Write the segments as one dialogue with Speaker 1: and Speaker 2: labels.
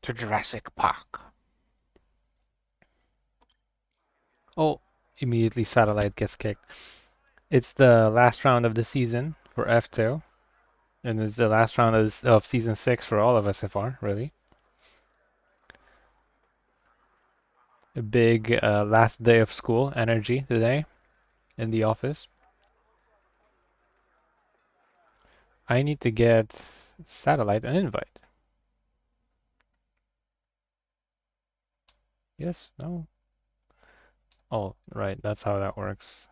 Speaker 1: to Jurassic Park. Oh, immediately Satellite gets kicked. It's the last round of the season for F2, and it's the last round of Season 6 for all of SFR, really. A big last day of school energy today in the office. I need to get Satellite an invite. Yes? No? Oh, right, that's how that works.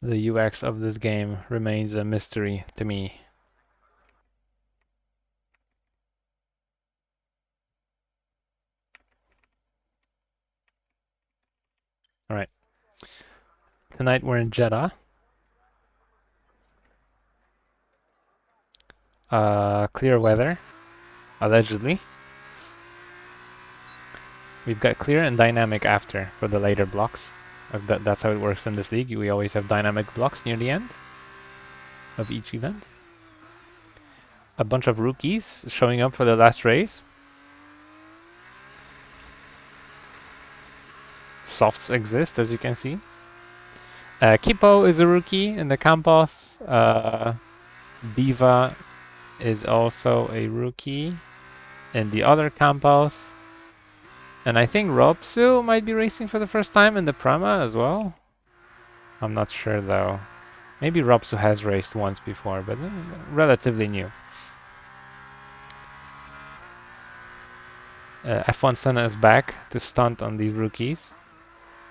Speaker 1: The UX of this game remains a mystery to me. Alright. Tonight we're in Jeddah. Clear weather, allegedly. We've got clear and dynamic after for the later blocks. That's how it works in this league. We always have dynamic blocks near the end of each event. A bunch of rookies showing up for the last race. Softs exist, as you can see. Kipo is a rookie in the Campos. Diva is also a rookie in the other Campos. And I think Robsu might be racing for the first time in the Prema as well. I'm not sure though. Maybe Robsu has raced once before, but relatively new. F1 Senna is back to stunt on these rookies.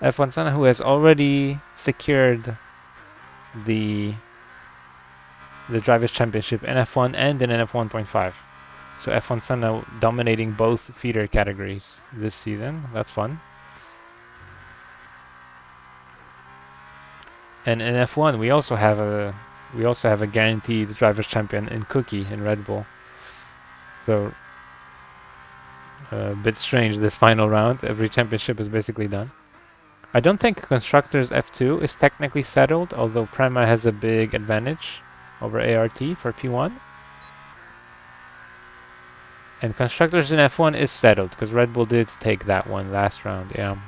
Speaker 1: F1 Senna, who has already secured the Drivers' Championship in F1 and in F1.5. So F1 Senna dominating both feeder categories this season. That's fun. And in F1 we also have a guaranteed Drivers' Champion in Cookie in Red Bull. So a bit strange this final round. Every championship is basically done. I don't think Constructors F2 is technically settled, although Prema has a big advantage over ART for P1. And Constructors in F1 is settled, because Red Bull did take that one last round, yeah.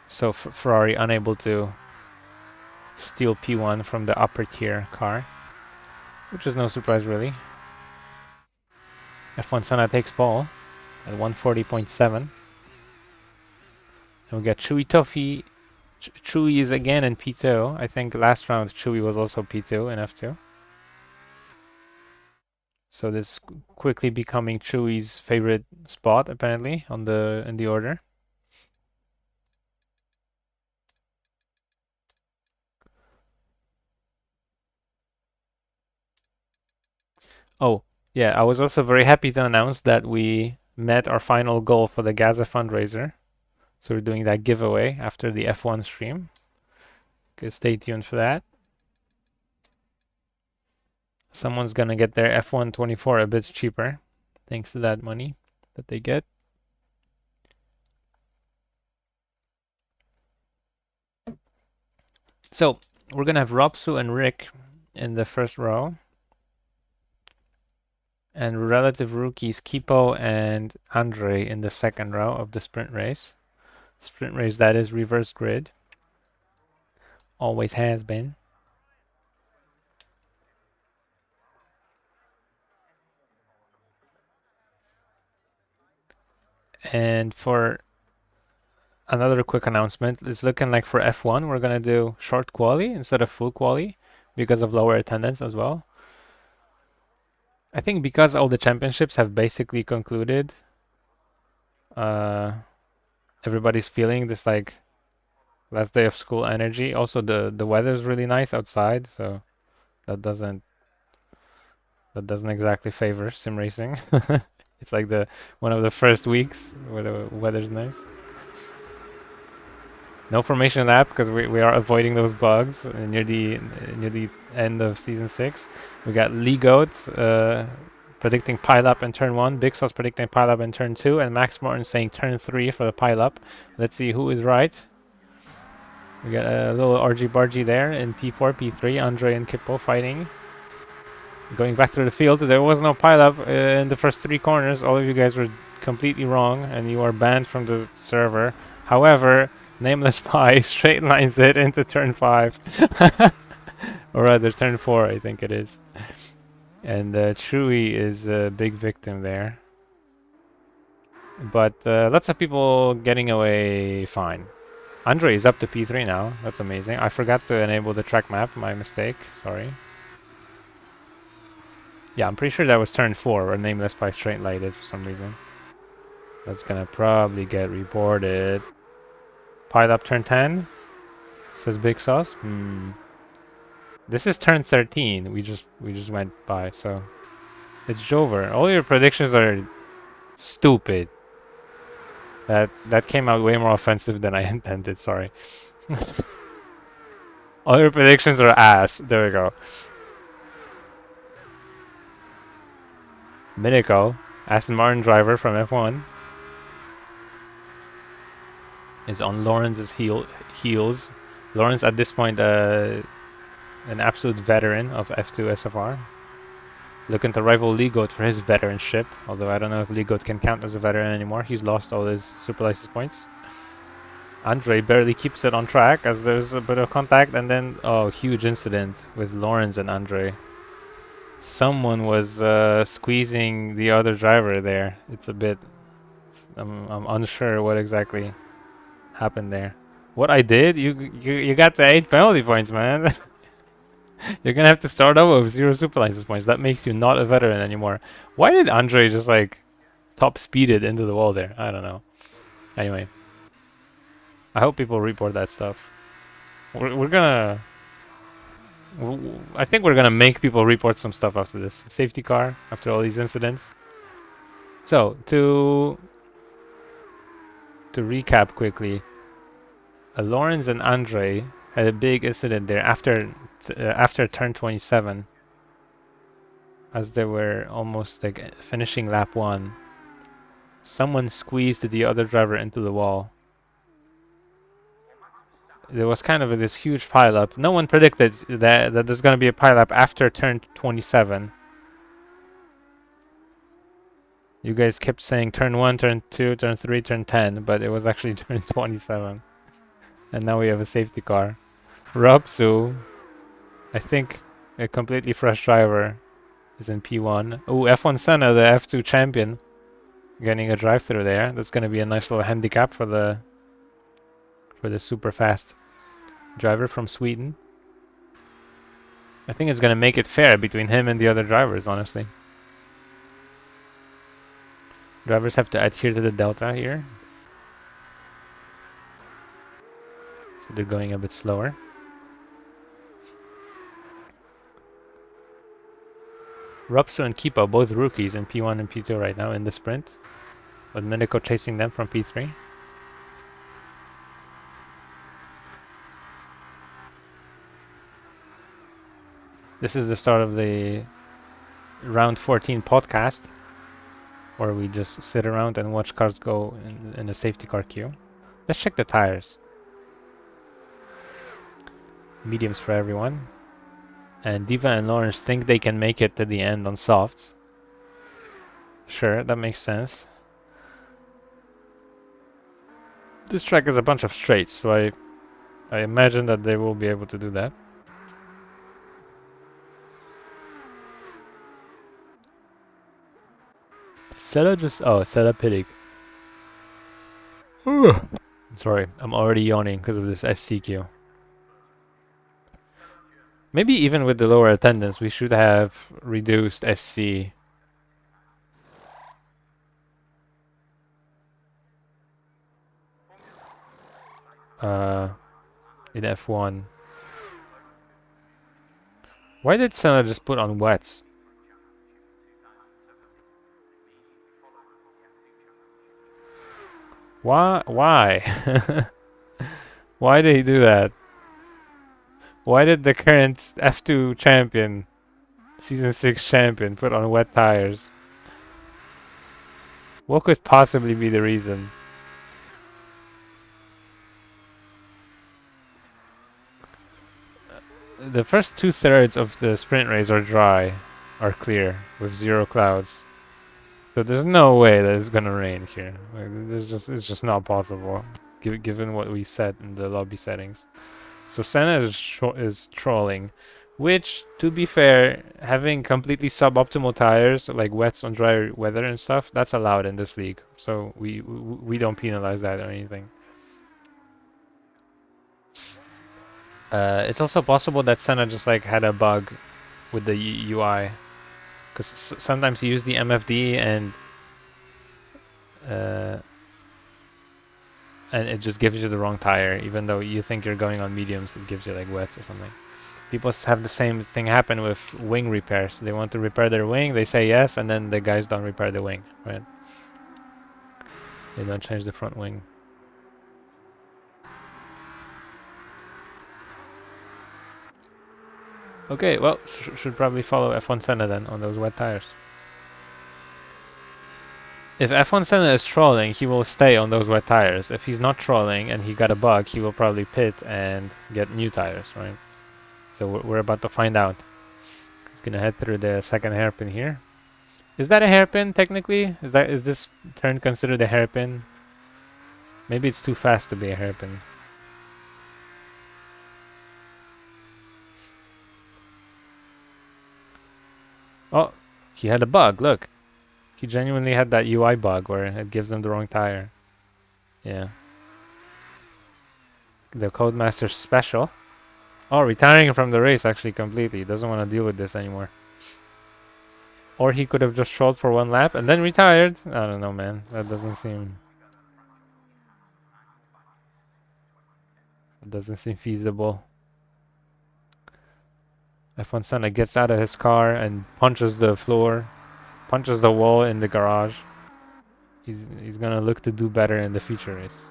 Speaker 1: So Ferrari unable to steal P1 from the upper tier car, which is no surprise really. F1 Senna takes ball at 140.7. And we got Chewy Toffee. Chewy is again in P2. I think last round Chewy was also P2 in F2. So this quickly becoming Chewy's favorite spot apparently in the order. Oh, yeah, I was also very happy to announce that we met our final goal for the Gaza fundraiser. So we're doing that giveaway after the F1 stream. Okay, stay tuned for that. Someone's gonna get their F1 24 a bit cheaper thanks to that money that they get. So we're gonna have Robsu and Rick in the first row, and relative rookies Kipo and Andre in the second row of the sprint race. Sprint race that is reverse grid. Always has been. And for another quick announcement, it's looking like for F1 we're gonna do short quali instead of full quali because of lower attendance as well. I think because all the championships have basically concluded, everybody's feeling this like last day of school energy. Also the weather's really nice outside, so that doesn't exactly favor sim racing. It's like the one of the first weeks where the weather's nice. No formation lap because we are avoiding those bugs near the end of season 6. We got Lee Goat predicting pile up in turn 1, Big Sauce predicting pile up in turn 2, and Max Martin saying turn 3 for the pile up. Let's see who is right. We got a little argy-bargy there in P4, P3. Andre and Kippo fighting. Going back through the field. There was no pileup in the first 3 corners. All of you guys were completely wrong, and you are banned from the server. However, Nameless Pie straight lines it into turn 5. Or rather, turn 4, I think it is. And Chewy is a big victim there. But lots of people getting away fine. Andre is up to P3 now. That's amazing. I forgot to enable the track map. My mistake. Sorry. Yeah, I'm pretty sure that was turn 4 where Nameless Pie straight lighted for some reason. That's gonna probably get reported. Pile up turn 10, says Big Sauce. This is turn 13. We just went by, so it's Jover. All your predictions are stupid. That came out way more offensive than I intended. Sorry. All your predictions are ass. There we go. Minico, Aston Martin driver from F1, is on Lawrence's heels. Lawrence at this point an absolute veteran of F2 SFR. Looking to rival Legoat for his veteranship, although I don't know if Legoat can count as a veteran anymore. He's lost all his super license points. Andre barely keeps it on track as there's a bit of contact, and then huge incident with Lawrence and Andre. Someone was squeezing the other driver there. It's a bit... I'm unsure what exactly happened there. What I did? You got the 8 penalty points, man. You're gonna have to start over with 0 super license points. That makes you not a veteran anymore. Why did Andre just like top speed it into the wall there? I don't know. Anyway, I hope people report that stuff. We're gonna... I think we're gonna make people report some stuff after this. Safety car after all these incidents. So to recap quickly, Lawrence and Andre had a big incident there after turn 27, as they were almost like finishing lap 1. Someone squeezed the other driver into the wall. There was kind of this huge pileup. No one predicted that there's going to be a pileup after turn 27. You guys kept saying turn 1, turn 2, turn 3, turn 10, but it was actually turn 27. And now we have a safety car. Robsu, I think a completely fresh driver, is in P1. Oh, F1 Senna, the F2 champion, getting a drive-through there. That's going to be a nice little handicap for the super fast driver from Sweden. I think it's going to make it fair between him and the other drivers, honestly. Drivers have to adhere to the delta here. So they're going a bit slower. Rupsu and Kipo, both rookies in P1 and P2 right now in the sprint. With Minico chasing them from P3. This is the start of the round 14 podcast, where we just sit around and watch cars go in a safety car queue. Let's check the tires. Mediums for everyone. And Diva and Lawrence think they can make it to the end on softs. Sure, that makes sense. This track is a bunch of straights, so I imagine that they will be able to do that. Seta Pittig. Sorry, I'm already yawning because of this SCQ. Maybe even with the lower attendance, we should have reduced SC. In F1. Why did Senna just put on wets? Why? Why did he do that? Why did the current F2 champion, Season 6 champion, put on wet tires? What could possibly be the reason? the first 2/3 of the sprint race are dry, are clear with 0 clouds. So there's no way that it's gonna rain here. Like, it's just not possible, given what we set in the lobby settings. So Senna is trolling, which, to be fair, having completely suboptimal tires, like wets on dry weather and stuff, that's allowed in this league. So we don't penalize that or anything. It's also possible that Senna just like had a bug with the UI, because sometimes you use the MFD and it just gives you the wrong tire, even though you think you're going on mediums. It gives you like wets or something. People have the same thing happen with wing repairs. They want to repair their wing, they say yes, and then the guys don't repair the wing, right? They don't change the front wing. Okay, well, should probably follow F1 Senna then on those wet tires. If F1 Senna is trolling, he will stay on those wet tires. If he's not trolling and he got a bug, he will probably pit and get new tires, right? So we're about to find out. It's gonna head through the second hairpin here. Is that a hairpin technically? Is this turn considered a hairpin? Maybe it's too fast to be a hairpin. Oh, he had a bug, look. He genuinely had that UI bug where it gives him the wrong tire. Yeah. The Codemaster special. Oh, retiring from the race actually completely. He doesn't want to deal with this anymore. Or he could have just trolled for one lap and then retired. I don't know, man. That doesn't seem... It doesn't seem feasible. F1 Senna gets out of his car and punches the floor. Punches the wall in the garage. He's gonna look to do better in the feature race.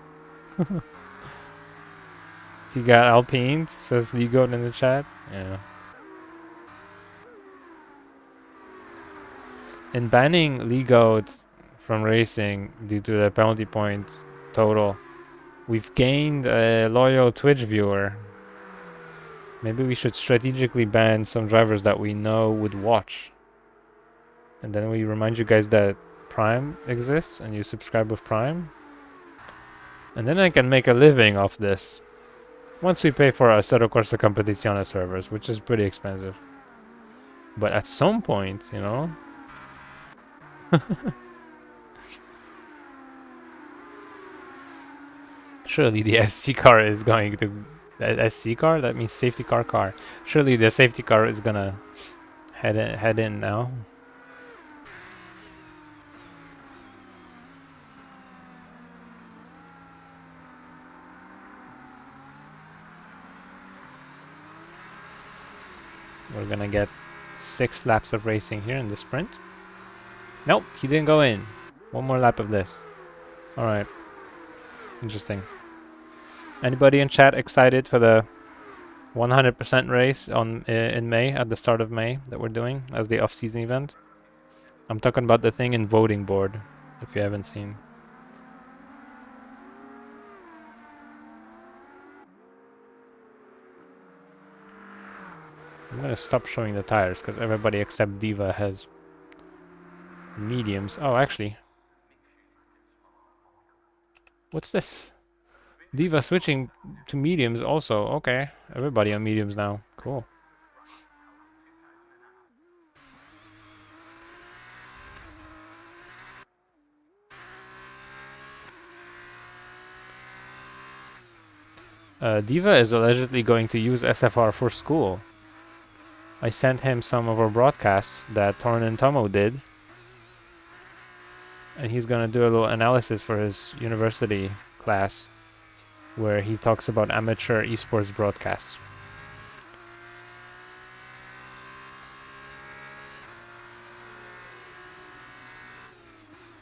Speaker 1: He got Alpine, says Ligoat in the chat. Yeah. In banning Ligoat from racing due to the penalty point total, we've gained a loyal Twitch viewer. Maybe we should strategically ban some drivers that we know would watch. And then we remind you guys that Prime exists and you subscribe with Prime. And then I can make a living off this. Once we pay for our Assetto Corsa Competizione servers, which is pretty expensive. But at some point, you know? Surely the SC car is going to... SC car? That means safety car. Surely the safety car is gonna head in now. We're gonna get 6 laps of racing here in the sprint. Nope, he didn't go in. One more lap of this. Alright. Interesting. Anybody in chat excited for the 100% race on in May, at the start of May, that we're doing as the off-season event? I'm talking about the thing in voting board, if you haven't seen. I'm gonna stop showing the tires because everybody except Diva has mediums. Oh, actually. What's this? Diva switching to mediums also. Okay. Everybody on mediums now. Cool. Diva is allegedly going to use SFR for school. I sent him some of our broadcasts that Torn and Tomo did. And he's gonna do a little analysis for his university class where he talks about amateur esports broadcasts.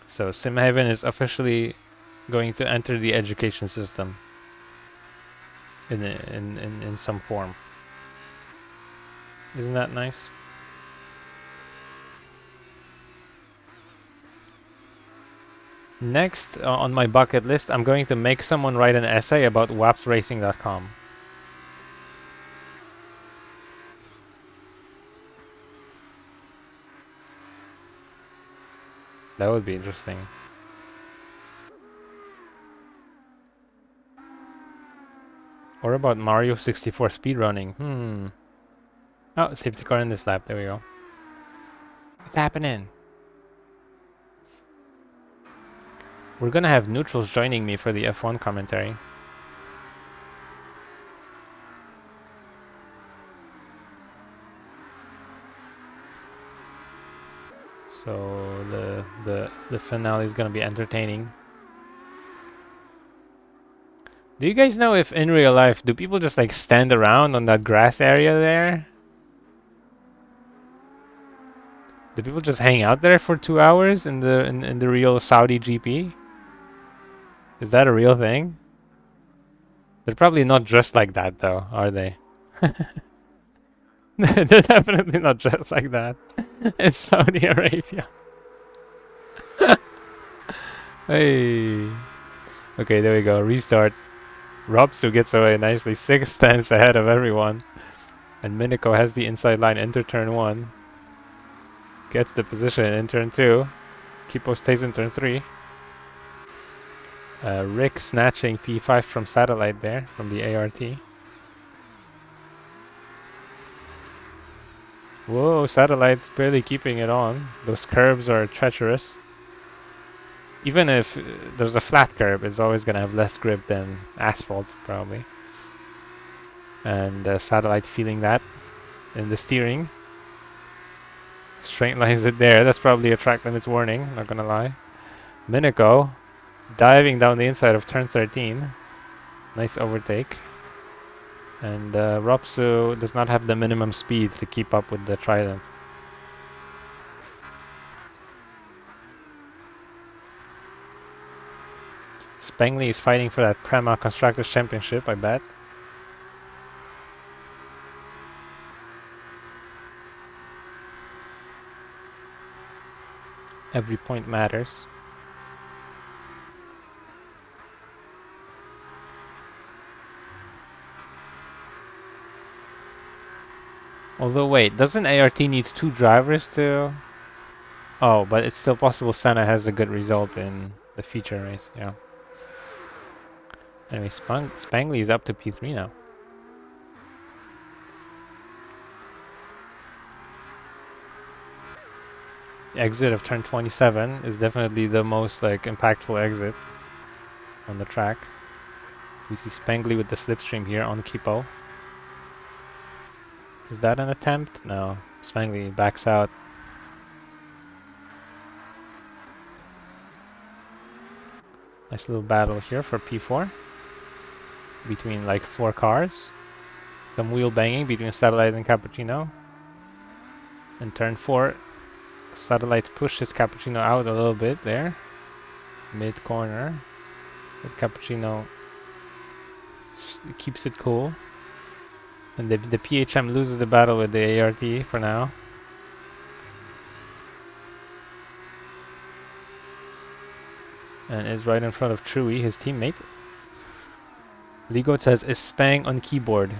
Speaker 1: So SimHaven is officially going to enter the education system in some form. Isn't that nice? Next on my bucket list, I'm going to make someone write an essay about wapsracing.com. That would be interesting. Or about Mario 64 speedrunning? Oh, safety car in this lap. There we go. What's happening? We're gonna have neutrals joining me for the F1 commentary. So the finale is gonna be entertaining. Do you guys know if in real life do people just like stand around on that grass area there? Do people just hang out there for 2 hours in the real Saudi GP? Is that a real thing? They're probably not dressed like that though, are they? They're definitely not dressed like that in Saudi Arabia. Hey. Okay, there we go. Restart. Robsu gets away nicely. 6 tenths ahead of everyone. And Miniko has the inside line into turn 1. Gets the position in turn 2. Kipo stays in turn 3. Rick snatching P5 from Satellite there, from the ART. Whoa, Satellite's barely keeping it on. Those curbs are treacherous. Even if there's a flat curb, it's always going to have less grip than asphalt, probably. And Satellite feeling that in the steering. Straight lines it there. That's probably a track limits warning, not going to lie. Miniko diving down the inside of turn 13. Nice overtake. And Ropsu does not have the minimum speed to keep up with the Trident. Spengly is fighting for that Prema Constructors Championship, I bet. Every point matters. Although wait, doesn't ART need 2 drivers to... Oh, but it's still possible Senna has a good result in the feature race, yeah. Anyway, Spangly is up to P3 now. The exit of turn 27 is definitely the most like impactful exit on the track. We see Spangly with the slipstream here on Kipo. Is that an attempt? No. Spangly backs out. Nice little battle here for P4. Between like 4 cars. Some wheel banging between Satellite and Cappuccino. In turn 4, Satellite pushes Cappuccino out a little bit there. Mid corner. But Cappuccino keeps it cool. And the PHM loses the battle with the ART for now. And is right in front of Chewy, his teammate. Ligot says, is Spang on keyboard?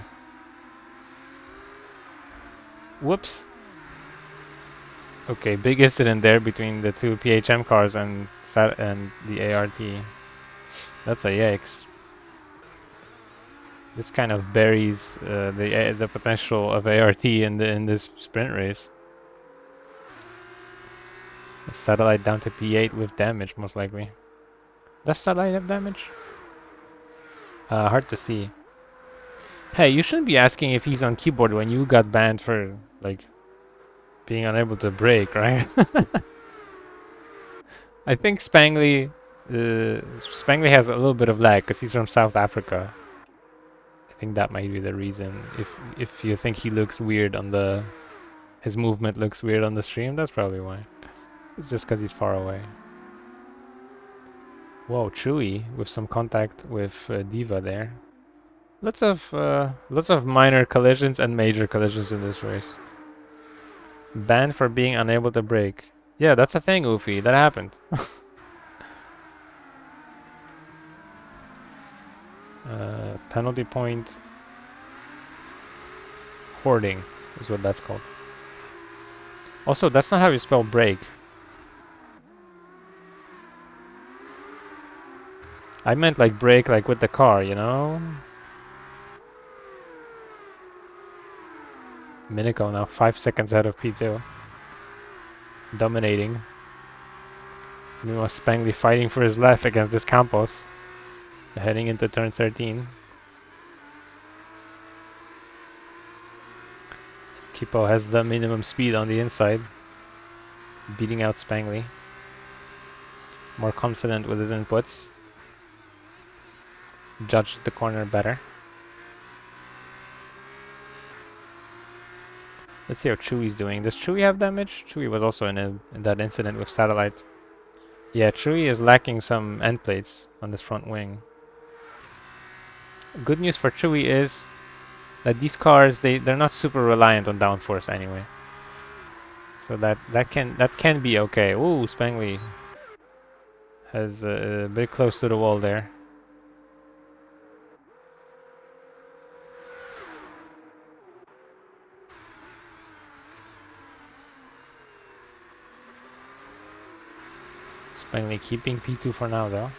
Speaker 1: Whoops. Okay, big incident there between the 2 PHM cars and the ART. That's a yikes. This kind of buries the potential of ART in this sprint race. The Satellite down to P8 with damage, most likely. Does Satellite have damage? Hard to see. Hey, you shouldn't be asking if he's on keyboard when you got banned for, like, being unable to brake, right? I think Spangly has a little bit of lag because he's from South Africa. I think that might be the reason. If you think he looks weird on his movement looks weird on the stream, that's probably why. It's just because he's far away. Whoa, Chewy with some contact with Diva there. Lots of minor collisions and major collisions in this race. Banned for being unable to brake. Yeah, that's a thing, Oofy. That happened. Penalty point hoarding is what that's called. Also, that's not how you spell brake. I meant like brake like with the car, you know? Minico now 5 seconds ahead of P2. Dominating. Meanwhile, Spangly fighting for his life against this Campos. Heading into turn 13. Kipo has the minimum speed on the inside. Beating out Spangly. More confident with his inputs. Judged the corner better. Let's see how Chewy's doing. Does Chewy have damage? Chewy was also in that incident with Satellite. Yeah, Chewy is lacking some end plates on this front wing. Good news for Chewy is that these cars they're not super reliant on downforce anyway. So that can be okay. Ooh, Spangly has a bit close to the wall there. Spangly keeping P2 for now though.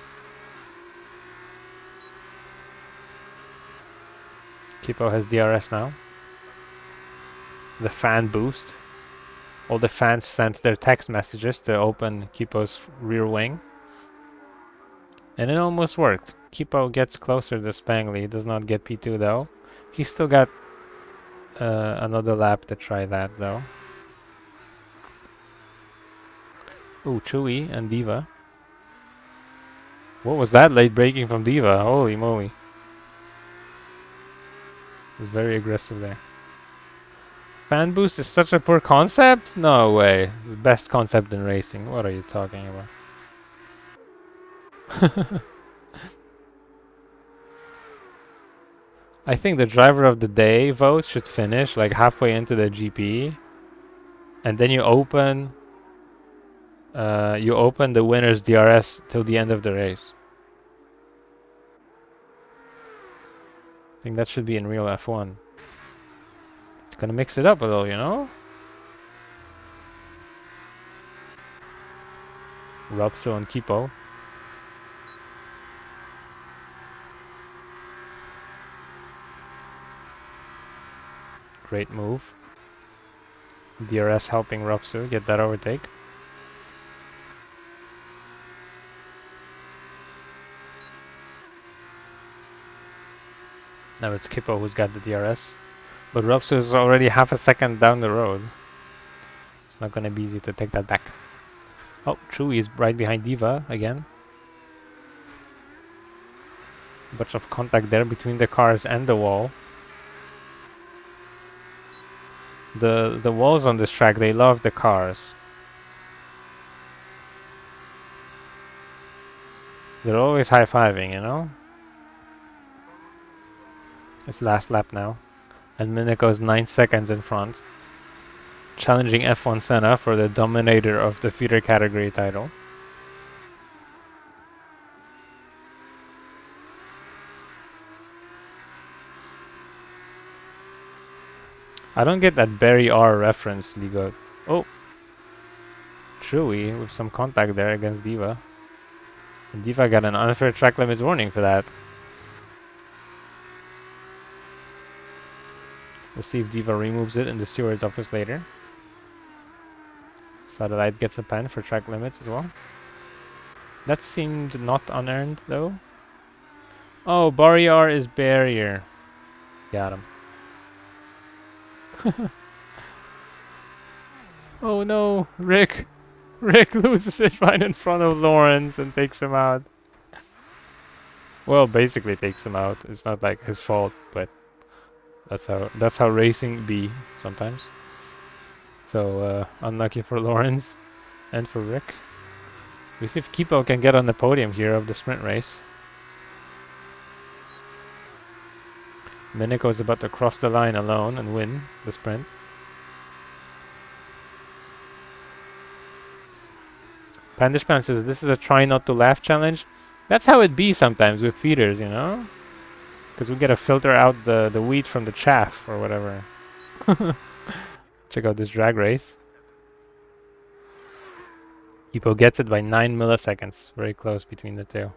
Speaker 1: Kipo has DRS now. The fan boost. All the fans sent their text messages to open Kipo's rear wing. And it almost worked. Kipo gets closer to Spangly. He does not get P2 though. He's still got another lap to try that though. Ooh, Chewy and Diva. What was that late braking from Diva? Holy moly. Was very aggressive there. Fan boost is such a poor concept? No way. The best concept in racing. What are you talking about? I think the driver of the day vote should finish like halfway into the GP. And then you open the winner's DRS till the end of the race. I think that should be in real F1. It's gonna mix it up a little, you know? Robso and Kipo. Great move. DRS helping Robso get that overtake. Now it's Kipo who's got the DRS. But Robso is already half a second down the road. It's not gonna be easy to take that back. Oh, Chewy is right behind Diva again. Bunch of contact there between the cars and the wall. The walls on this track, they love the cars. They're always high-fiving, you know? It's last lap now. And Minico's 9 seconds in front. Challenging F1 Senna for the dominator of the feeder category title. I don't get that Barry R reference, Ligo. Oh! Chewy with some contact there against Diva. And Diva got an unfair track limits warning for that. We'll see if Diva removes it in the steward's office later. Satellite gets a pen for track limits as well. That seemed not unearned though. Oh, Barrier is barrier. Got him. Oh no, Rick. Rick loses it right in front of Lawrence and takes him out. Well, basically takes him out. It's not like his fault, but that's how racing be sometimes. So unlucky for Lawrence and for Rick. We see if Kipo can get on the podium here of the sprint race. Minico is about to cross the line alone and win the sprint. Pandishpan says this is a try not to laugh challenge. That's how it be sometimes with feeders, you know? Because we gotta filter out the wheat from the chaff or whatever. Check out this drag race. Kipo gets it by 9 milliseconds. Very close between the two.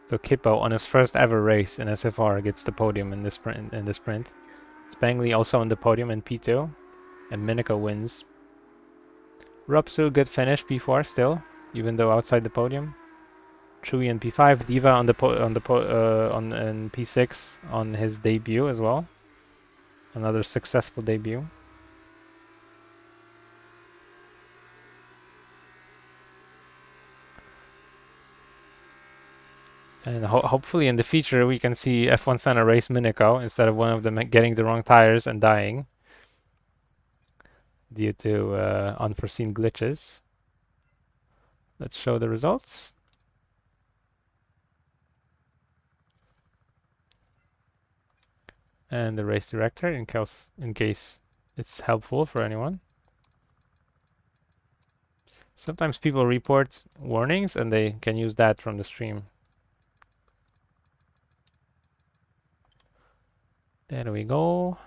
Speaker 1: So Kippo on his first ever race in SFR gets the podium in the sprint. Spangley also on the podium in P2, and Mineko wins. Rupsu, good finish, P4 still, even though outside the podium. Chewy in P5, Diva on the on in P6 on his debut as well. Another successful debut. And hopefully in the future we can see F1 Senna race Mineko instead of one of them getting the wrong tires and dying due to unforeseen glitches. Let's show the results. And the race director in case it's helpful for anyone. Sometimes people report warnings and they can use that from the stream. There we go.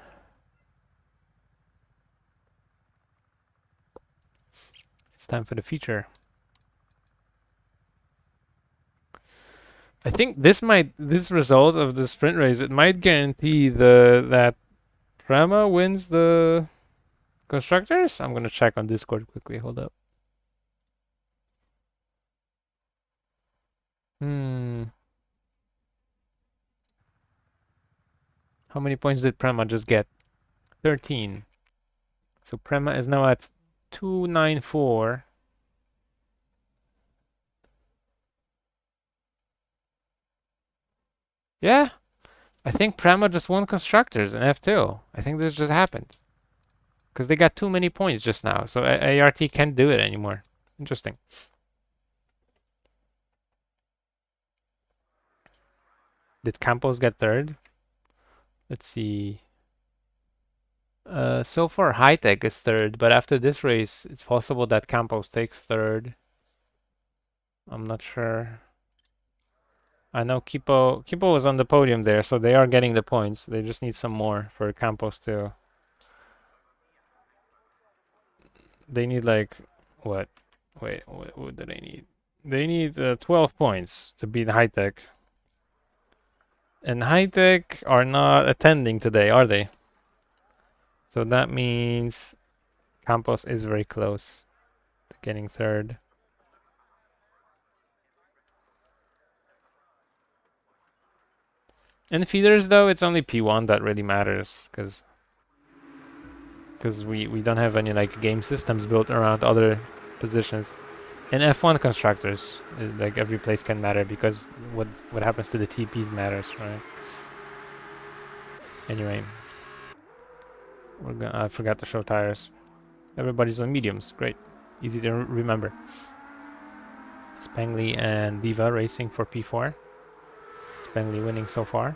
Speaker 1: It's time for the feature. I think this result of the sprint race, it might guarantee that Prema wins the constructors. I'm gonna check on Discord quickly. Hold up. How many points did Prema just get? 13. So Prema is now at 294. Yeah, I think Prema just won constructors in F2. I think this just happened. Because they got too many points just now, so ART can't do it anymore. Interesting. Did Campos get third? Let's see. So far, High Tech is third, but after this race, it's possible that Campos takes third. I'm not sure. I know Kipo was on the podium there, so they are getting the points. They just need some more for Campos to. They need like what? Wait, what do they need? They need 12 points to beat High Tech. And High Tech are not attending today, are they? So that means Campos is very close to getting third. In feeders, though, it's only P1 that really matters, because we don't have any like game systems built around other positions. In F1 constructors, like every place can matter because what happens to the TPs matters, right? Anyway, I forgot to show tires. Everybody's on mediums, great, easy to remember. Spangley and Diva racing for P4. Spangley winning so far.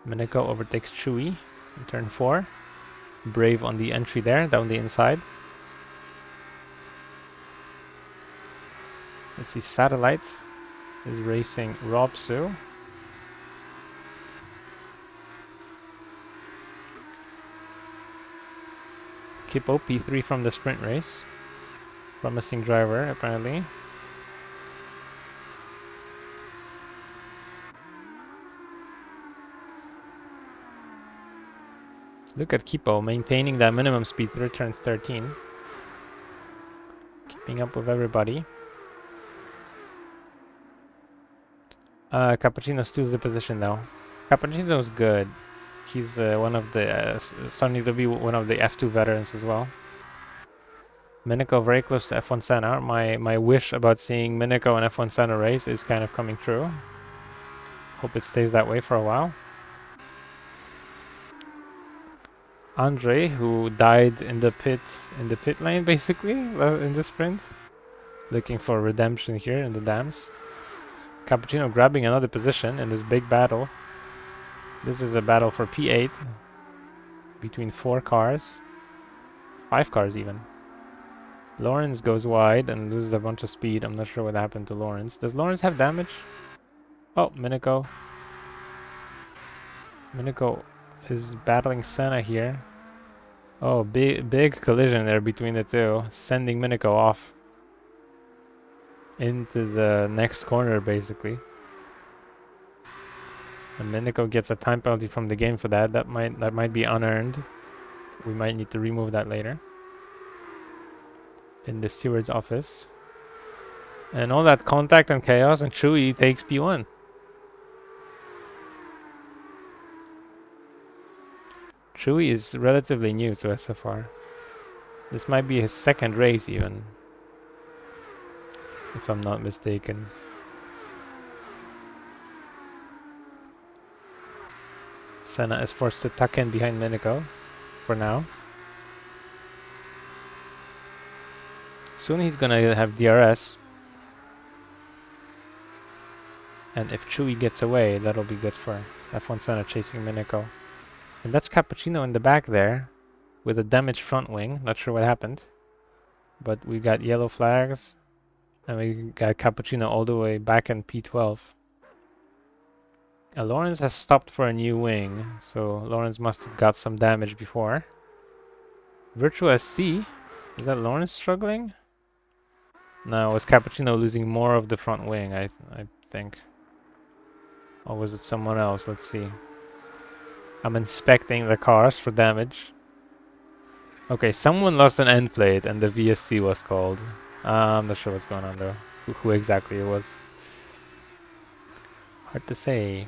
Speaker 1: Mineko overtakes Chewy in turn 4. Brave on the entry there, down the inside. Let's see, Satellite is racing Robsu. Kippo P3 from the sprint race. Promising driver, apparently. Look at Kippo maintaining that minimum speed through turn 13. Keeping up with everybody. Cappuccino steals the position though. Cappuccino's good. He's one of the starting to be one of the F2 veterans as well. Mineko very close to F1 Senna. My wish about seeing Mineko and F1 Senna race is kind of coming true. Hope it stays that way for a while. Andre, who died in the pit lane basically in the sprint, looking for redemption here in the dams. Cappuccino grabbing another position in this big battle. This is a battle for P8 between 4 cars, 5 cars even. Lawrence goes wide and loses a bunch of speed. I'm not sure what happened to Lawrence. Does Lawrence have damage? Oh, Mineko. Mineko is battling Senna here. Oh, big collision there between the two, sending Mineko off. into the next corner, basically. And Minico gets a time penalty from the game for that. That might be unearned. We might need to remove that later. In the steward's office. And all that contact and chaos, and Chewie takes P1. Chewie is relatively new to SFR. This might be his second race even, if I'm not mistaken. Senna is forced to tuck in behind Minico for now. Soon he's gonna have DRS. And if Chewie gets away, that'll be good for F1 Senna chasing Minico. And that's Cappuccino in the back there with a damaged front wing. Not sure what happened. But we got yellow flags. And we got Cappuccino all the way back in P12. Lawrence has stopped for a new wing. So Lawrence must have got some damage before. Virtual SC. Is that Lawrence struggling? No, was Cappuccino losing more of the front wing, I think. Or was it someone else? Let's see. I'm inspecting the cars for damage. Okay, someone lost an end plate and the VSC was called. I'm not sure what's going on though. Who exactly it was. Hard to say.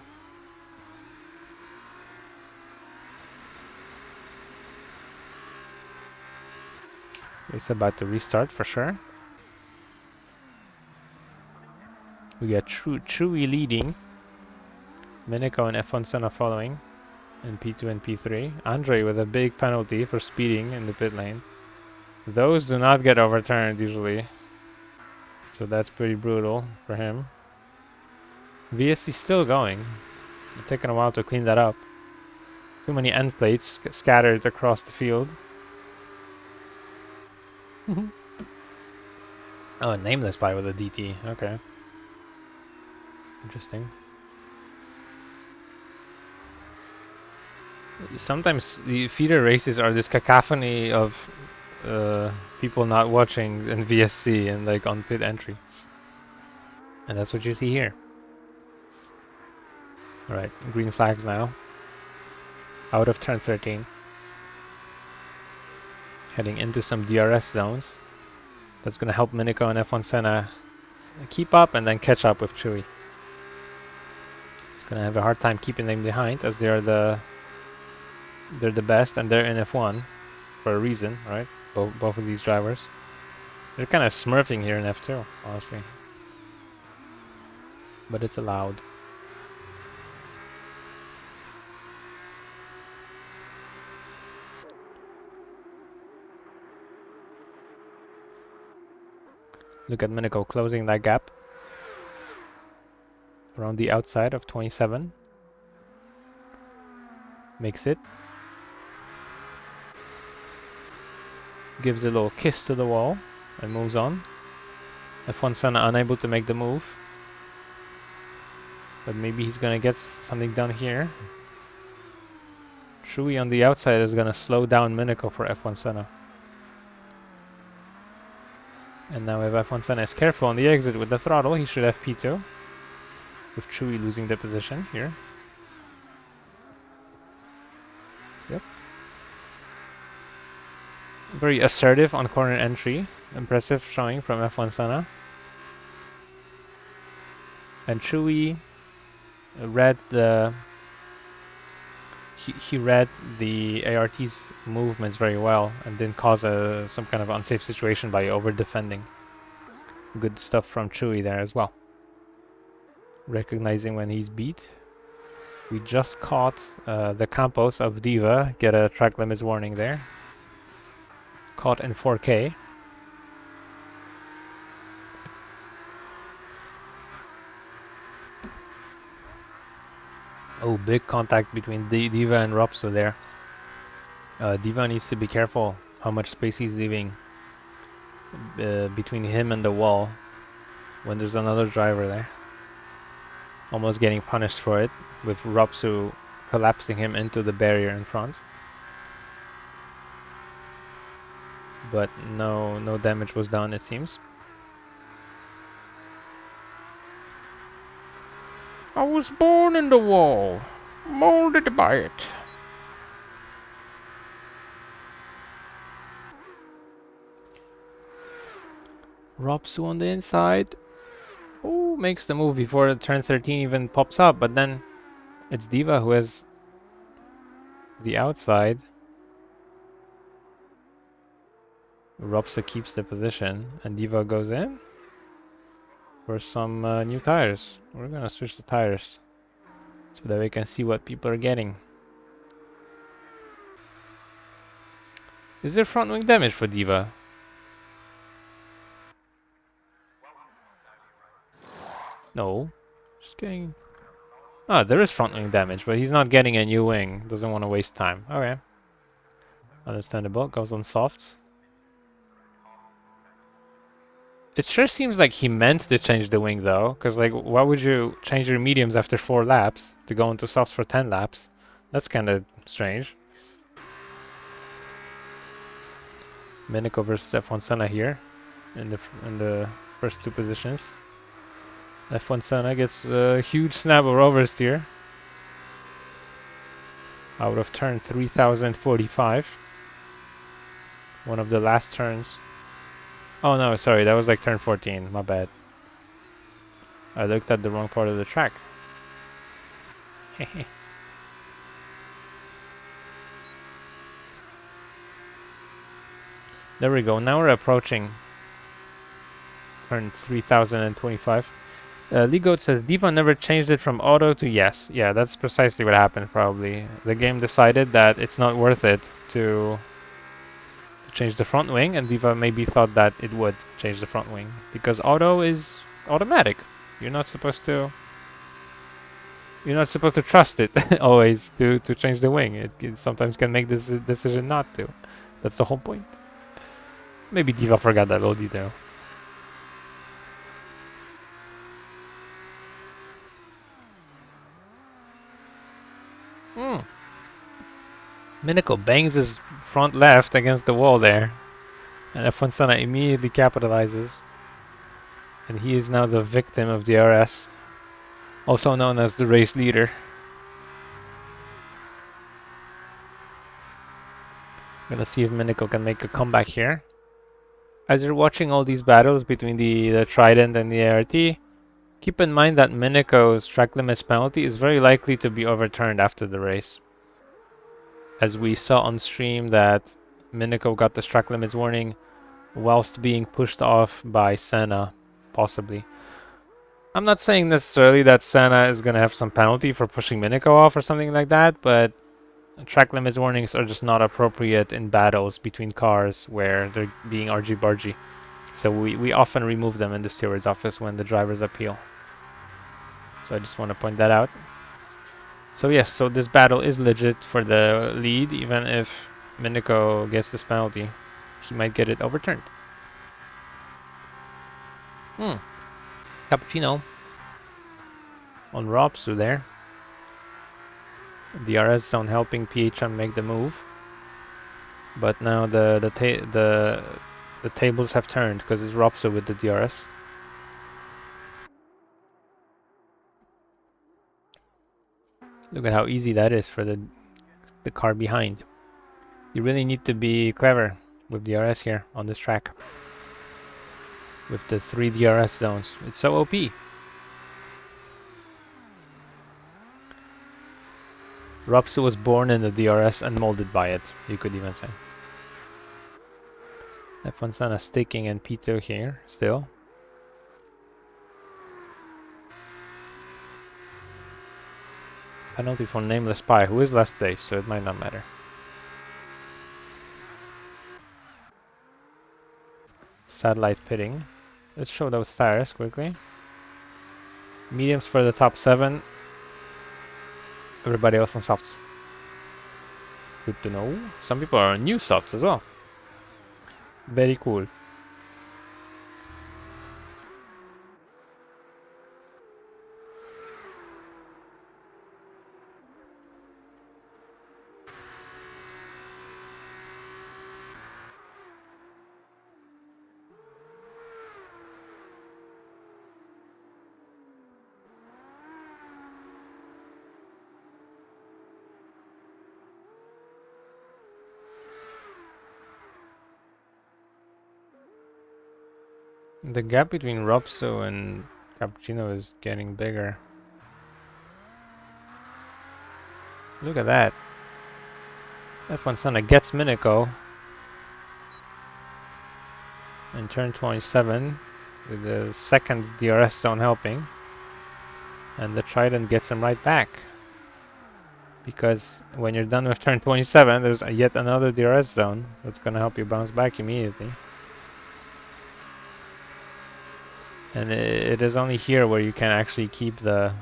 Speaker 1: It's about to restart for sure. We got Chewie leading. Minico and F1 Senna following in P2 and P3. Andre with a big penalty for speeding in the pit lane. Those do not get overturned usually. So that's pretty brutal for him. VSC still going. It's taking a while to clean that up. Too many end plates scattered across the field. Oh, a nameless buy with a DT. Okay. Interesting. Sometimes the feeder races are this cacophony of people not watching in VSC and like on pit entry. And that's what you see here. Alright, green flags now. Out of turn 13. Heading into some DRS zones. That's gonna help Minico and F1 Senna keep up and then catch up with Chewie. He's gonna have a hard time keeping them behind as they're the best and they're in F1 for a reason, right? Both of these drivers. They're kind of smurfing here in F2, honestly. But it's allowed. Look at Minico closing that gap. Around the outside of 27. Makes it. Gives a little kiss to the wall and moves on. F1 Senna unable to make the move. But maybe he's gonna get something done here. Chewie on the outside is gonna slow down Minico for F1 Senna. And now if F1 Senna is careful on the exit with the throttle, he should have P2. With Chewie losing the position here. Yep. Very assertive on corner entry. Impressive showing from F1 Senna. And Chewie read the... He read the ART's movements very well and didn't cause some kind of unsafe situation by over-defending. Good stuff from Chewie there as well. Recognizing when he's beat. We just caught the Campos of Diva get a track limits warning there. Caught in 4K. Oh, big contact between Diva and Ropso there. Diva needs to be careful how much space he's leaving between him and the wall when there's another driver there. Almost getting punished for it, with Ropso collapsing him into the barrier in front. But no damage was done, it seems. I was born in the wall, molded by it. Ropsu on the inside. Oh, makes the move before turn 13 even pops up, but then it's Diva who has the outside. Ropsu keeps the position, and Diva goes in for some new tires. We're gonna switch the tires so that we can see what people are getting. Is there front wing damage for Diva? No. Just getting... Ah, there is front wing damage, but he's not getting a new wing. Doesn't want to waste time. Okay. Understandable. Goes on softs. It sure seems like he meant to change the wing though, because like, why would you change your mediums after 4 laps to go into softs for 10 laps? That's kind of strange. Miniko versus F1 Senna here in the first 2 positions. F1 Senna gets a huge snap of oversteer out of turn 3045. One of the last turns. Oh no, sorry, that was like turn 14, my bad. I looked at the wrong part of the track. There we go, now we're approaching turn 3025. Legoat says, Diva never changed it from auto to yes. Yeah, that's precisely what happened probably. The game decided that it's not worth it to change the front wing, and Diva maybe thought that it would change the front wing. Because auto is automatic. You're not supposed to trust it always to change the wing. It sometimes can make this decision not to. That's the whole point. Maybe Diva forgot that little detail. Miniko bangs his front left against the wall there. And F1 Senna immediately capitalizes. And he is now the victim of DRS. Also known as the race leader. Gonna see if Miniko can make a comeback here. As you're watching all these battles between the Trident and the ART, keep in mind that Miniko's track limits penalty is very likely to be overturned after the race. As we saw on stream that Miniko got the track limits warning whilst being pushed off by Senna, possibly. I'm not saying necessarily that Senna is going to have some penalty for pushing Miniko off or something like that, but track limits warnings are just not appropriate in battles between cars where they're being argy-bargy. So we often remove them in the steward's office when the drivers appeal. So I just want to point that out. So yes, so this battle is legit for the lead, even if Miniko gets this penalty. He might get it overturned. Cappuccino on Ropsu there. DRS zone helping PHM make the move. But now the tables have turned because it's Ropsu with the DRS. Look at how easy that is for the car behind. You really need to be clever with DRS here on this track. With the 3 DRS zones. It's so OP. Ropsu was born in the DRS and molded by it, you could even say. F1 Senna staking in P2 here, still. Penalty for Nameless Spy, who is last place, so it might not matter. Satellite pitting. Let's show those tires quickly. Mediums for the top 7. Everybody else on softs. Good to know. Some people are on new softs as well. Very cool. The gap between Robso and Cappuccino is getting bigger. Look at that. F1 Senna gets Minico in turn 27 with the second DRS zone helping. And the Trident gets him right back. Because when you're done with turn 27, there's yet another DRS zone that's going to help you bounce back immediately. And it is only here where you can actually keep the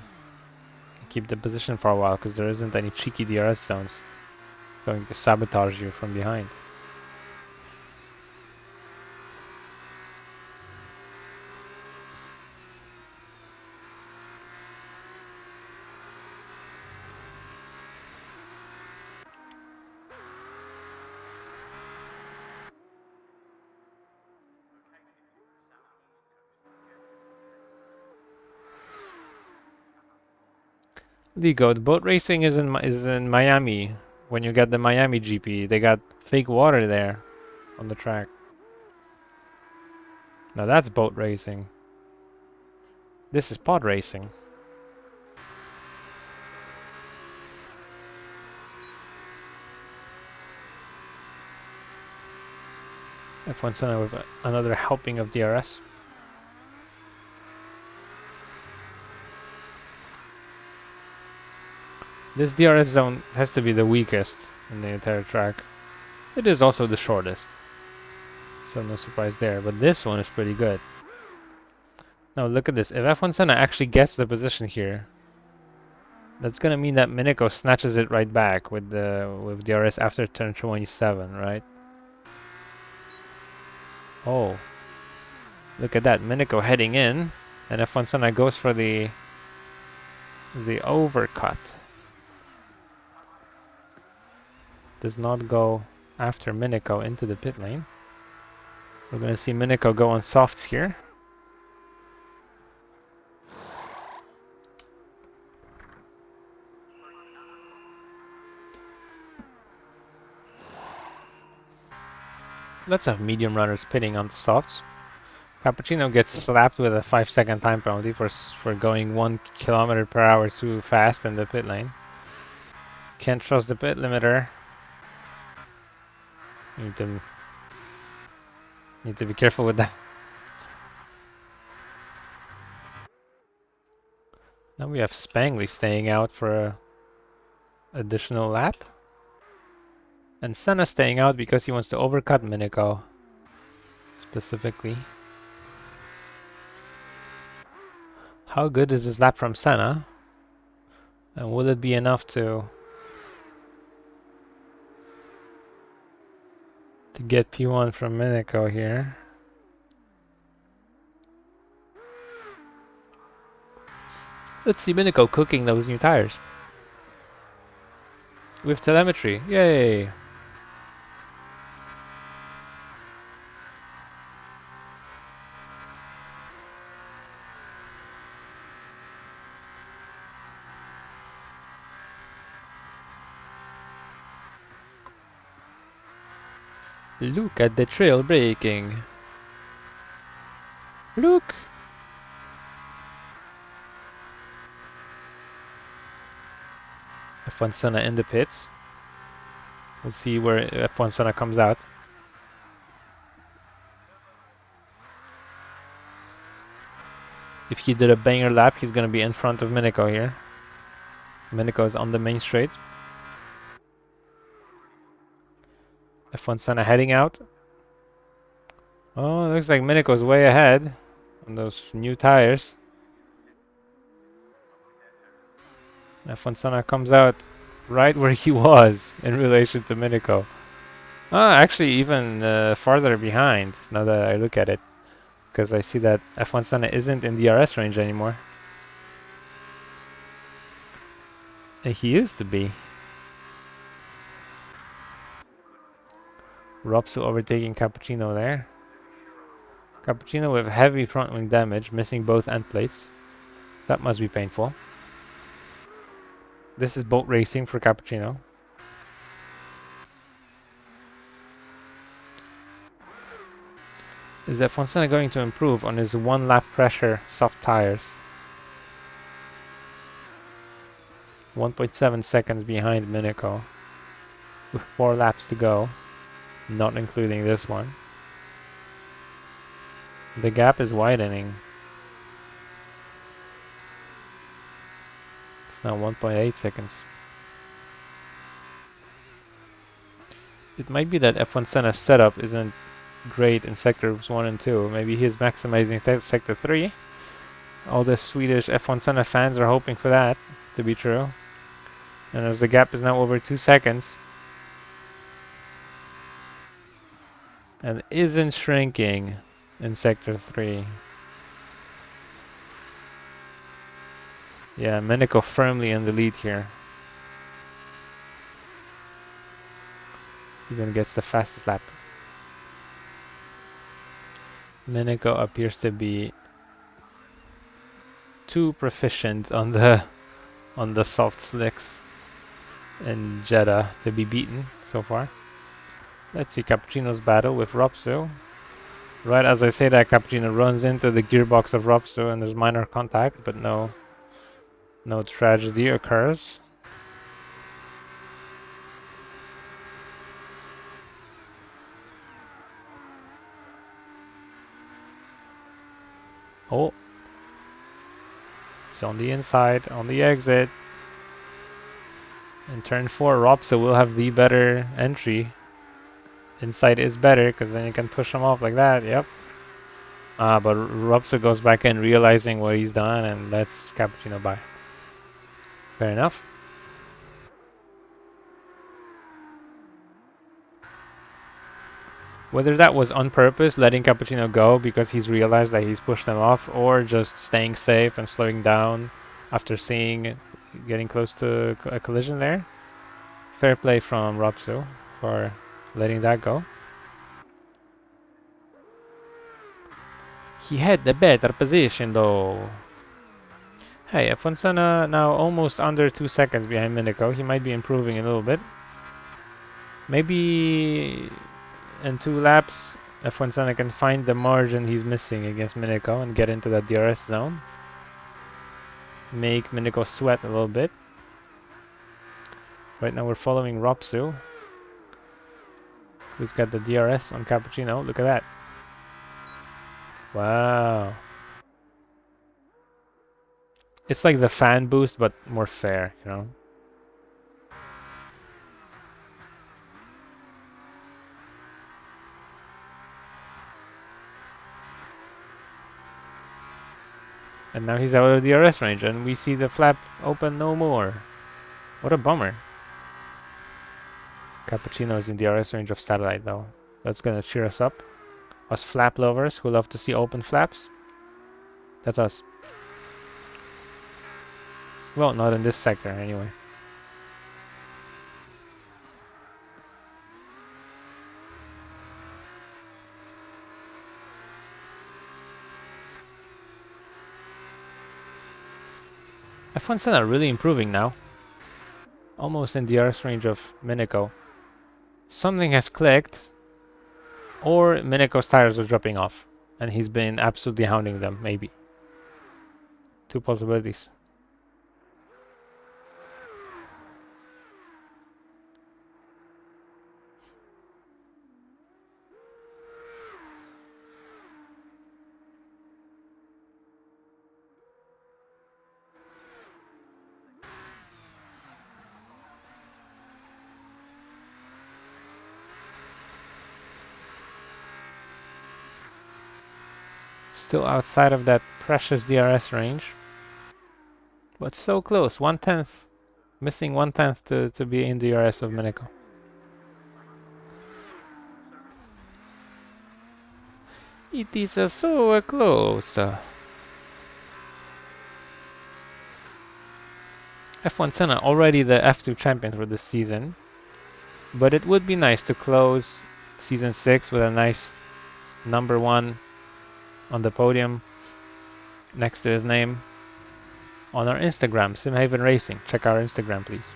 Speaker 1: position for a while, because there isn't any cheeky DRS zones going to sabotage you from behind. Ligo, the boat racing is in Miami. When you get the Miami GP, they got fake water there on the track. Now that's boat racing. This is pod racing. F1 Senna with another helping of DRS. This DRS zone has to be the weakest in the entire track. It is also the shortest, so no surprise there, but this one is pretty good. Now look at this, if F1 Senna actually gets the position here, that's gonna mean that Minico snatches it right back with DRS after turn 27, right? Oh, look at that, Minico heading in, and F1 Senna goes for the overcut. Does not go after Minico into the pit lane. We're gonna see Minico go on softs here. Let's have medium runners pitting onto softs. Cappuccino gets slapped with a 5-second time penalty for going 1 km/h too fast in the pit lane. Can't trust the pit limiter. Need to be careful with that. Now we have Spangley staying out for an additional lap. And Senna staying out because he wants to overcut Minico. Specifically. How good is this lap from Senna? And will it be enough to get P1 from Minico here? Let's see Minico cooking those new tires. With telemetry. Yay! Look at the trail braking. Look! F1 Senna in the pits. We'll see where F1 Senna comes out. If he did a banger lap, he's gonna be in front of Minico here. Minico is on the main straight. F1 Senna heading out. Oh, looks like Minico's way ahead on those new tires. F1 Senna comes out right where he was in relation to Minico. Actually even farther behind, now that I look at it. Because I see that F1 Senna isn't in DRS range anymore. And he used to be. Robso overtaking Cappuccino there. Cappuccino with heavy front wing damage, missing both end plates. That must be painful. This is boat racing for Cappuccino. Is F1 Senna going to improve on his 1 lap pressure soft tires? 1.7 seconds behind Miniko, with 4 laps to go, not including this one. The gap is widening. It's now 1.8 seconds. It might be that F1 Senna's setup isn't great in sectors 1 and 2. Maybe he's maximizing sector 3. All the Swedish F1 Senna fans are hoping for that to be true. And as the gap is now over 2 seconds, and isn't shrinking in sector 3. Yeah, Meniko firmly in the lead here. Even gets the fastest lap. Meniko appears to be too proficient on the soft slicks in Jeddah to be beaten so far. Let's see Cappuccino's battle with Ropsu. Right as I say that, Cappuccino runs into the gearbox of Ropsu and there's minor contact, but no tragedy occurs. Oh, it's on the inside, on the exit. In turn 4, Ropsu will have the better entry. Inside is better, because then you can push him off like that, yep. But Ropsu goes back in, realizing what he's done, and lets Cappuccino by. Fair enough. Whether that was on purpose, letting Cappuccino go because he's realized that he's pushed him off, or just staying safe and slowing down after getting close to a collision there. Fair play from Ropsu for letting that go. He had the better position though. Hey, F1 Senna now almost under 2 seconds behind Miniko. He might be improving a little bit. Maybe in 2 laps, F1 Senna can find the margin he's missing against Miniko and get into that DRS zone. Make Miniko sweat a little bit. Right now we're following Ropsu, who's got the DRS on Cappuccino. Look at that. Wow. It's like the fan boost, but more fair, you know? And now he's out of the DRS range, and we see the flap open no more. What a bummer. Cappuccino is in the DRS range of Satellite, though. That's gonna cheer us up. Us flap lovers who love to see open flaps. That's us. Well, not in this sector, anyway. F1 Senna really improving now. Almost in the DRS range of Miniko. Something has clicked, or Miniko's tires are dropping off, and he's been absolutely hounding them, maybe. 2 possibilities. Still outside of that precious DRS range. But so close, 1/10. Missing 1/10 to be in DRS of Miniko. It is so close. F1 Senna already the F2 champion for this season. But it would be nice to close season 6 with a nice number 1 on the podium next to his name on our Instagram, SimHaven Racing. Check our Instagram, please.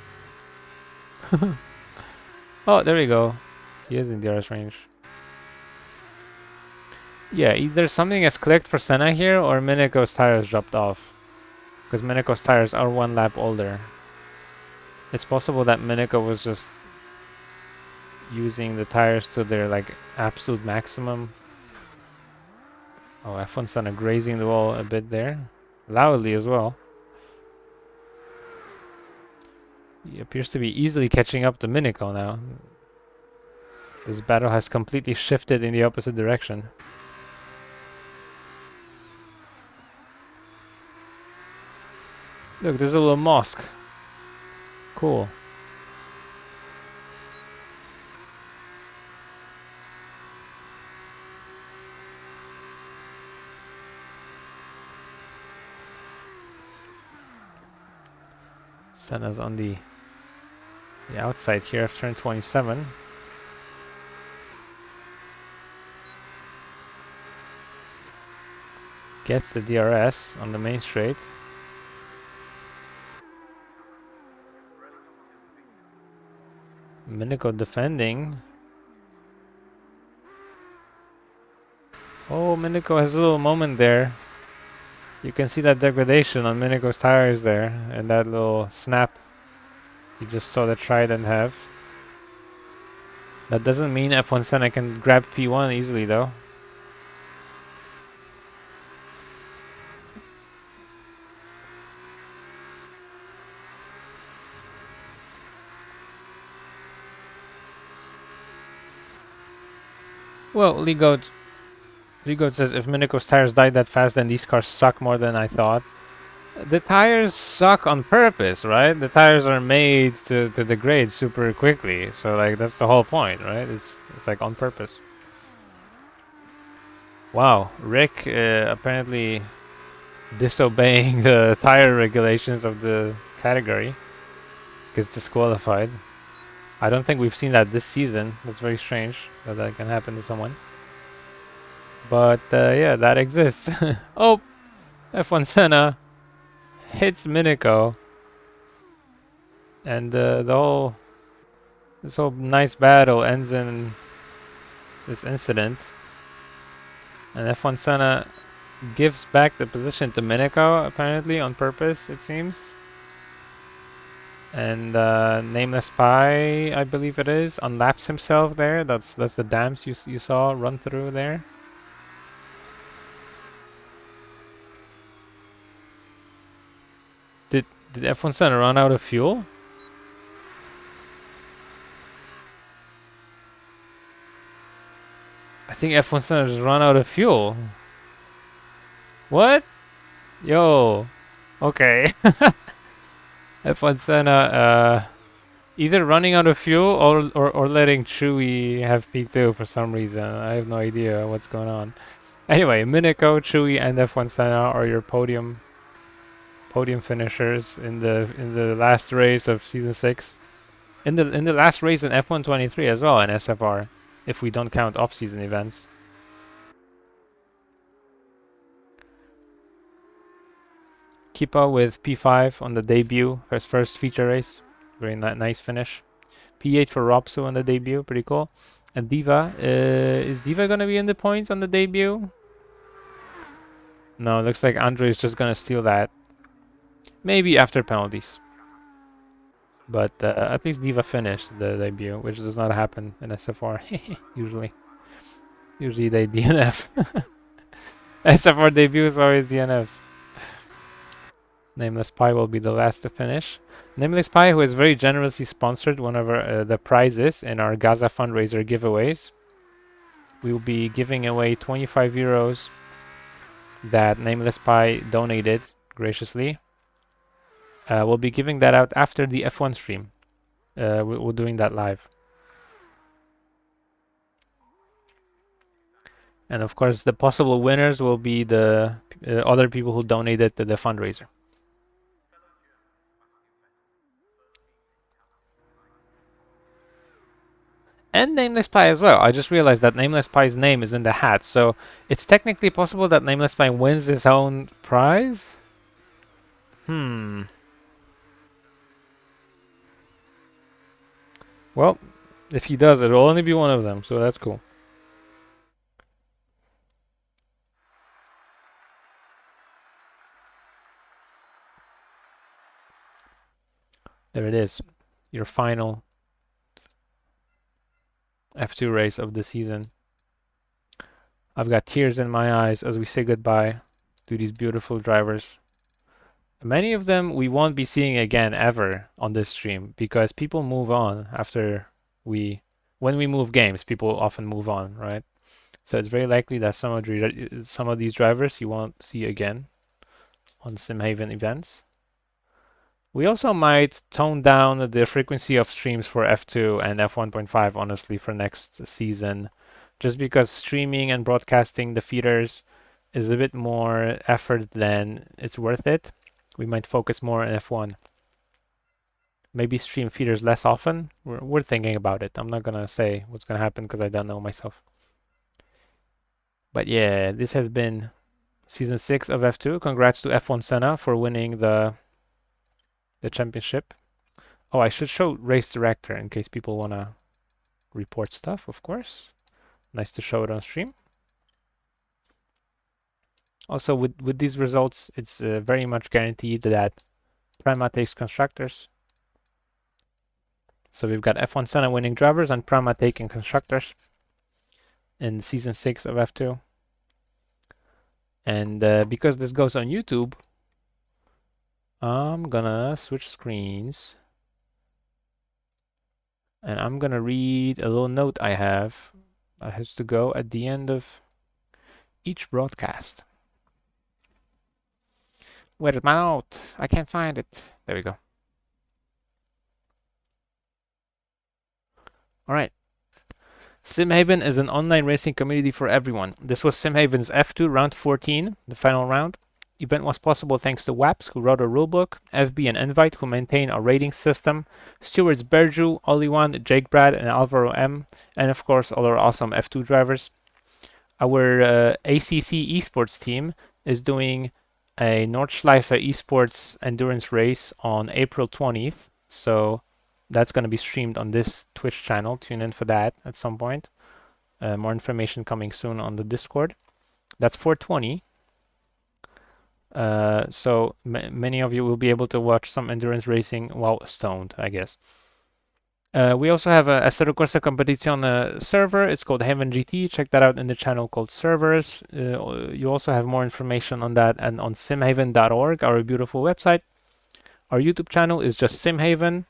Speaker 1: Oh, there we go. He is in DRS range. Yeah, either something has clicked for Senna here or Mineko's tires dropped off. Because Mineko's tires are 1 lap older. It's possible that Mineko was just using the tires to their like absolute maximum. Oh, F1 Senna grazing the wall a bit there. Loudly as well. He appears to be easily catching up to Mineko now. This battle has completely shifted in the opposite direction. Look, there's a little mosque. Cool. Senna's on the outside here of turn 27. Gets the DRS on the main straight. Mineko defending. Oh, Mineko has a little moment there. You can see that degradation on Mineko's tires there, and that little snap you just saw the Trident have. That doesn't mean F1 Senna can grab P1 easily though. Well, Ligote says if Mineko's tires died that fast, then these cars suck more than I thought. The tires suck on purpose, right? The tires are made to degrade super quickly, so like that's the whole point, right? It's like on purpose. Wow, Rick apparently disobeying the tire regulations of the category gets disqualified. I don't think we've seen that this season. That's very strange that that can happen to someone. But yeah, that exists. Oh, F1 Senna hits Mineko, and this whole nice battle ends in this incident. And F1 Senna gives back the position to Mineko, apparently on purpose, it seems. And Nameless Pie, I believe it is, unlaps himself there. That's the dams you saw run through there. Did F1 Senna run out of fuel? I think F1 Senna just run out of fuel. What? Yo. Okay. F1 Senna either running out of fuel or letting Chewie have P2 for some reason. I have no idea what's going on. Anyway, Mineko, Chewie, and F1 Senna are your podium finishers in the last race of season 6. In the last race in F1 23 as well in SFR, if we don't count off-season events. Kipa with P5 on the debut for his first feature race. Very nice finish. P8 for Robsu on the debut, pretty cool. And Diva, is Diva gonna be in the points on the debut? No, looks like Andre is just gonna steal that. Maybe after penalties. But at least Diva finished the debut, which does not happen in SFR, usually. Usually they DNF. SFR debut is always DNFs. Nameless Pie will be the last to finish. Nameless Pie, who has very generously sponsored one of our, the prizes in our Gaza fundraiser giveaways. We will be giving away 25 euros that Nameless Pie donated graciously. We'll be giving that out after the F1 stream. We're doing that live. And of course, the possible winners will be the other people who donated to the fundraiser. And Nameless Pie as well. I just realized that Nameless Pie's name is in the hat, so it's technically possible that Nameless Pie wins his own prize? Well, if he does, it'll only be one of them, so that's cool. There it is, your final F2 race of the season. I've got tears in my eyes as we say goodbye to these beautiful drivers. Many of them we won't be seeing again ever on this stream because people move on after when we move games, people often move on, right? So it's very likely that some of these drivers you won't see again on SimHaven events. We also might tone down the frequency of streams for F2 and F1.5, honestly, for next season, just because streaming and broadcasting the feeders is a bit more effort than it's worth it. We might focus more on F1. Maybe stream feeders less often. We're thinking about it. I'm not gonna say what's gonna happen because I don't know myself. But yeah, this has been season 6 of F2. Congrats to F1 Senna for winning the championship. Oh, I should show race director in case people wanna report stuff, of course. Nice to show it on stream. Also, with these results, it's very much guaranteed that Prima takes constructors. So we've got F1 Senna winning drivers and Prima taking constructors in season 6 of F2. And because this goes on YouTube, I'm gonna switch screens. And I'm gonna read a little note I have that has to go at the end of each broadcast. Where's my note? I can't find it. There we go. All right. SimHaven is an online racing community for everyone. This was SimHaven's F2 round 14, the final round. Event was possible thanks to WAPS, who wrote a rulebook, FB and Invite, who maintain a rating system, stewards Berju, Oliwan, Jake Brad, and Alvaro M, and of course all our awesome F2 drivers. Our ACC esports team is doing a Nordschleife esports endurance race on April 20th, so that's going to be streamed on this Twitch channel. Tune in for that at some point. More information coming soon on the Discord. That's 420. So many of you will be able to watch some endurance racing while stoned, I guess. We also have a Assetto Corsa Competizione server. It's called Haven GT. Check that out in the channel called Servers. You also have more information on that and on simhaven.org, our beautiful website. Our YouTube channel is just SimHaven.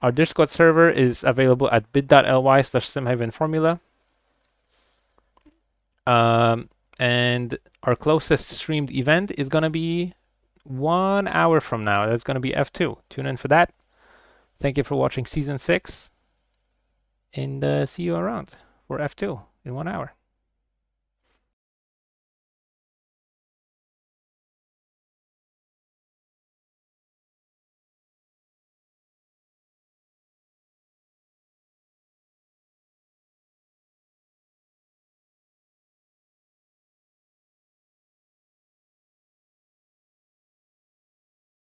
Speaker 1: Our Discord server is available at bit.ly/SimHavenFormula. And our closest streamed event is going to be 1 hour from now. That's going to be F2. Tune in for that. Thank you for watching Season 6. And see you around for F2 in 1 hour.